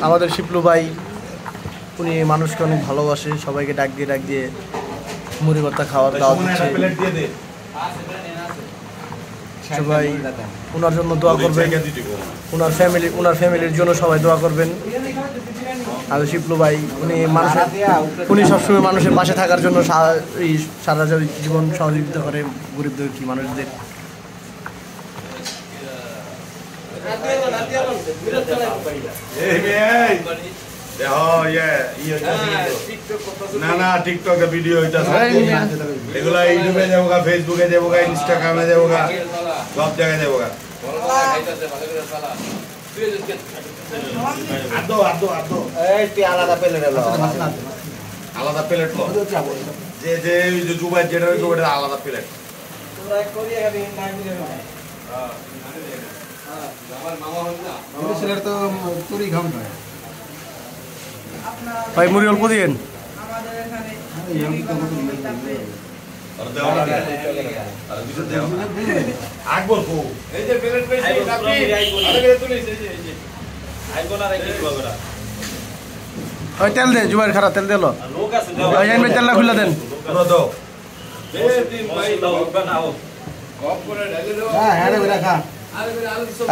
আমাদের শিপলু ভাই উনি মানুষকে অনেক ভালোবাসে, সবাইকে ডাক দিয়ে মুড়ি ভর্তা খাওয়ার দাওয়াত দিচ্ছে। সবাই ওনার জন্য দোয়া করবেন, ওনার ফ্যামিলির জন্য সবাই দোয়া করবেন। আর শিপলু ভাই উনি সবসময় মানুষের পাশে থাকার জন্য সারা জীবন সহযোগিতা করে গরিব দুঃখী মানুষদের। না টিকটকে ভিডিও হইতাছে, এগুলা ইউটিউবে যাবো, ফেসবুকে যাবো, ইনস্টাগ্রামে যাবো, সব জায়গায় যাবো। আলাদা প্লেট যে জুবাই যেটা আলাদা প্লেট। ভাই মুড়ি অল্প দিন। তেল দে জুবাইর খারাপ তেল দিল, তেলটা খুলে দেন।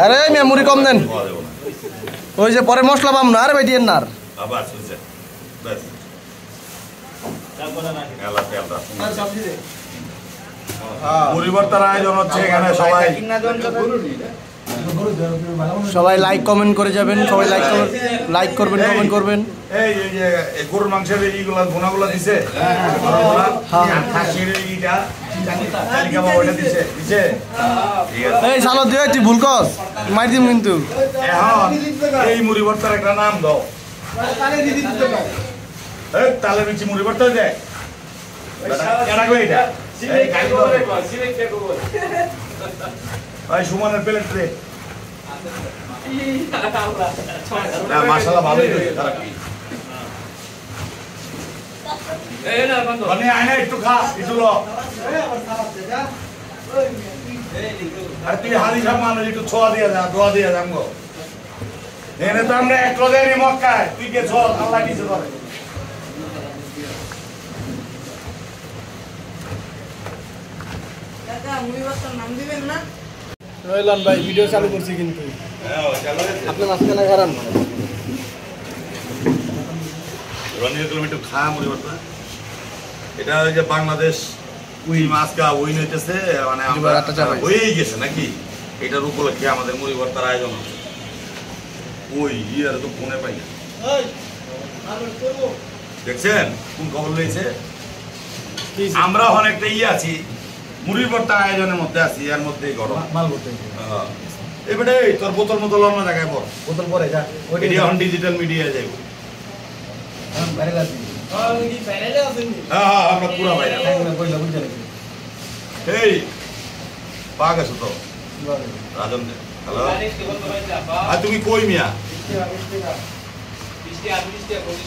আরে মিয়া মুড়ি কম দেন, ওই যে পরে মশলা পাম না। আরে ভাই দিয়েন না। মুড়ি ভর্তার আয়োজন হচ্ছে এখানে। সবাই লাইক কমেন্ট করে যাবেন, সবাই লাইক করবেন, কমেন্ট করবেন। এই যে গরুর মাংসের এইগুলা গুণাগুলো দিছে, এই সালো দিয়ে তুই ভুল কর মাই দিম কিন্তু। এই মুড়ি ভর্তার একটা নাম দাও। তালে মিচি মুড়ি ভর্তা দেয় সুমনের প্লেট দে। মাশাআল্লাহ ভালোই হয়েছে। একটু খা, একটু তুই হালি সব মানুষ একটু ছোঁয়া দিয়ে যা, দোয়া দিয়ে যাম গো। এনে তো আমরা এক লোকেরই মক্কায়, তুই কে ছোঁয়া আল্লাহ কিছু করে। ভাই ভিডিও চালু করছি কিন্তু আপনি মাঝখানে খারান একটু খা মুড়ি ভর্তা। এটা ওই যে বাংলাদেশ আজকে উইন হইতেছে, মানে হয়েই গেছে নাকি, এটার উপলক্ষে আমাদের মুড়ি ভর্তার আয়োজন হচ্ছে। ওই ইয়ার তো ফোনে পাই না, দেখছেন কোন খবর লইছে। আমরা অনেকটা আছি মুড়ি ভর্তার আয়োজনের মধ্যে আছি, এর মধ্যেই গরম মাল করতে। এবারে তোর বোতল মোতল অন্য জায়গায় পর, বোতল পরে যা, ওইটা এখন ডিজিটাল মিডিয়ায় যাইব। আমরা পুরা ভাইরাল। এই পাক আছো তো রাজন? হ্যালো, আর তুমি কই মিয়া?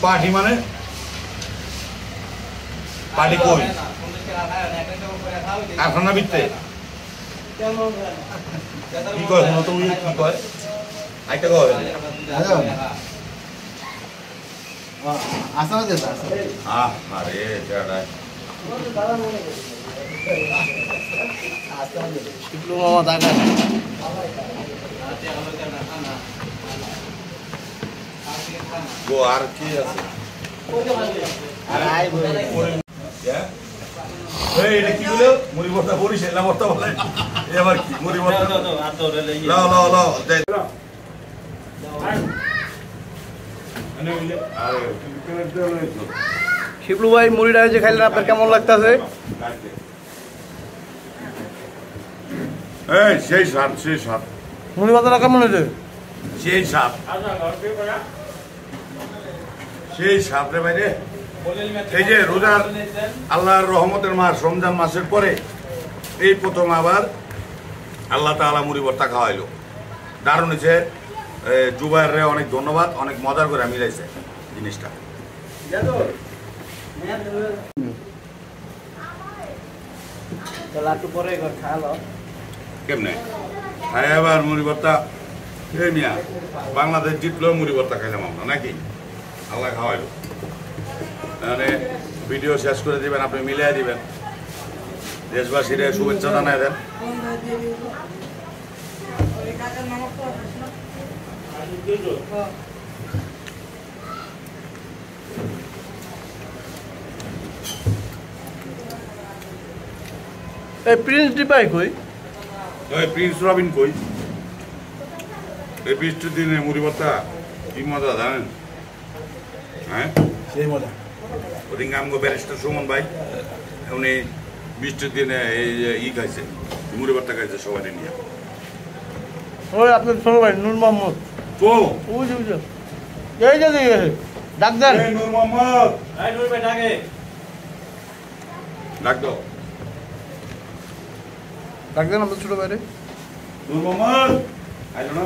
পার্টি মানে পার্টি কই? কারখানা ভিতরে কি কয়? শোনো তো, কি কয়? আইটা কয় আরে শিপলু মামা দেখা গো। আর কি আছে? এটা কি বলে মুড়ি ভর্তা বলিস না ভর্তা বলে? এবার কি মুড়ি ভর্তা? শিপলু ভাই মুড়িটা যে খাইলেন আপনার কেমন লাগতেছে? সেই স্বাদ, সেই স্বাদ। মুড়ি ভর্তাটা কেমন হয়েছে? সেই স্বাদ, সেই স্বাদ রে ভাই রে। এই যে রোজার আল্লাহর রহমতের মাস রমজান মাসের পরে এই প্রথম আবার আল্লাহ তাআলা মুড়ি ভর্তা খাওয়াইলো। দারুণ হয়েছে। জুবাইর রে অনেক ধন্যবাদ, অনেক মজার করে মিলাইছে জিনিসটা। কেমনে খাই আবার মুড়ি ভর্তা এই মিয়া বাংলাদেশ জিতলো মুড়ি ভর্তা খাইলাম আমরা নাকি আল্লাহ খাওয়াইলো মানে ভিডিও শেষ করে দিবেন আপনি মিলিয়ে দিবেন দেশবাসীরা শুভেচ্ছা জানাই দেন এই প্রিন্স ডিপাই কই ওই প্রিন্স রবিন কই এই বৃষ্টির দিনে মুড়ি ভর্তা কি মজা জানেন হ্যাঁ সেই মজা ওদিন আমগো ব্যারিস্টার সুমন ভাই উনি বৃষ্টির দিনে এই যে খাইছে মুড়ি ভর্তা খাইছে সবাই নিয়ে ওই আপনার ছোট ভাই নূর মোহাম্মদ তো ওই যে এই যে ডাক্তার এই নূর মোহাম্মদ নূর ভাই ডাকে ডাক দাও ডাক্তার আমাদের ছোট ভাই রে নূর মোহাম্মদ আইলো না